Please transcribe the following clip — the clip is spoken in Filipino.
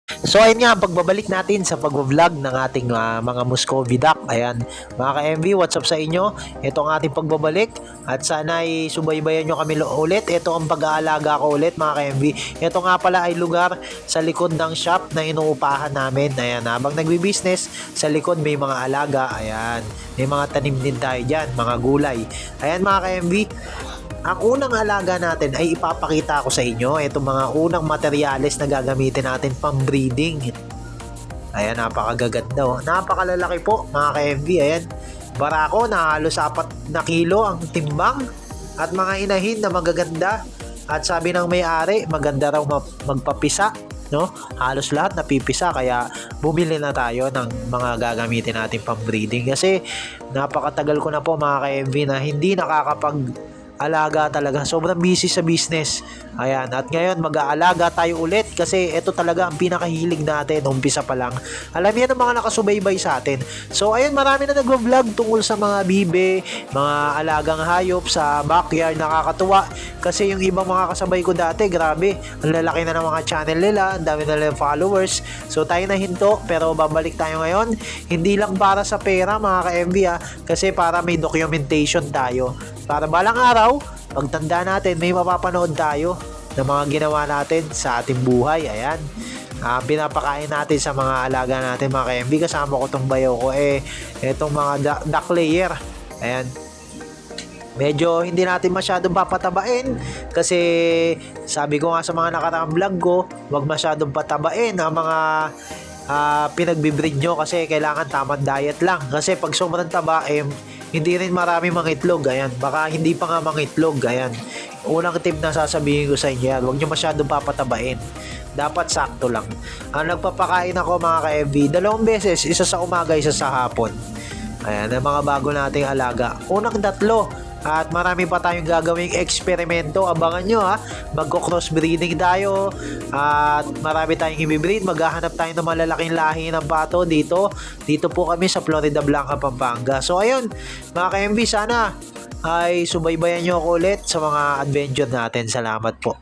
So ayun nga, ang pagbabalik natin sa pag-vlog ng ating mga Muscovy Duck. Ayan, mga ka-MV, what's up sa inyo? Ito ang ating pagbabalik at sana ay subaybayan nyo kami ulit. Ito ang pag-aalaga ko ulit, mga ka-MV. Ito nga pala ay lugar sa likod ng shop na inuupahan namin. Ayan, habang nagbi-business, sa likod may mga alaga. Ayan, may mga tanim din tayo dyan, mga gulay. Ayan, mga ka-MV, ang unang alaga natin ay ipapakita ko sa inyo itong mga unang materyales na gagamitin natin pang breeding. Ayan, napakagaganda oh. Napakalalaki po, mga ka-MV. Ayan, barako na halos 4 na kilo ang timbang at mga inahin na magaganda. At sabi ng may-ari, maganda raw magpapisa, no? Halos lahat napipisa, kaya bumili na tayo ng mga gagamitin natin pang breeding kasi napakatagal ko na po, mga ka-MV, na hindi nakakapag alaga talaga. Sobrang busy sa business. Ayan. At ngayon, mag-aalaga tayo ulit kasi ito talaga ang pinakahilig natin. Umpisa pa lang. Alam yan ang mga nakasubaybay sa atin. So, ayun, marami na nag-vlog tungkol sa mga bibe, mga alagang hayop sa backyard. Nakakatuwa. Kasi yung ibang mga kasabay ko dati, grabe. Ang lalaki na ng mga channel nila. Ang dami na lang followers. So, tayo na hinto. Pero babalik tayo ngayon. Hindi lang para sa pera, mga ka-MV, kasi para may documentation tayo. Para balang araw, pagtanda natin, may mapapanood tayo ng mga ginawa natin sa ating buhay. Ayan. Pinapakain natin sa mga alaga natin, mga ka-MV. Kasama ko itong bayo ko. Itong mga duck layer. Ayan. Medyo hindi natin masyadong papatabain kasi sabi ko nga sa mga nakaraang vlog ko, huwag masyadong patabain ang mga pinagbibreed nyo kasi kailangan tamang diet lang. Kasi pag sobrang taba, hindi rin marami mangitlog. Ayan, baka hindi pa nga mangitlog. Ayan, unang tip na sasabihin ko sa inyo yan, huwag nyo masyadong papatabain. Dapat sakto lang. Ang nagpapakain ako, mga ka-FV, 2 beses, isa sa umaga, isa sa hapon. Ayan, ang mga bago nating alaga. Unang 3, at marami pa tayong gagawing eksperimento. Abangan nyo, magko-crossbreeding tayo at marami tayong i-breed. Maghahanap tayo ng malalaking lahi ng pato dito po kami sa Florida Blanca, Pampanga. So ayun, mga ka-MV, sana ay subaybayan nyo ako ulit sa mga adventure natin. Salamat po.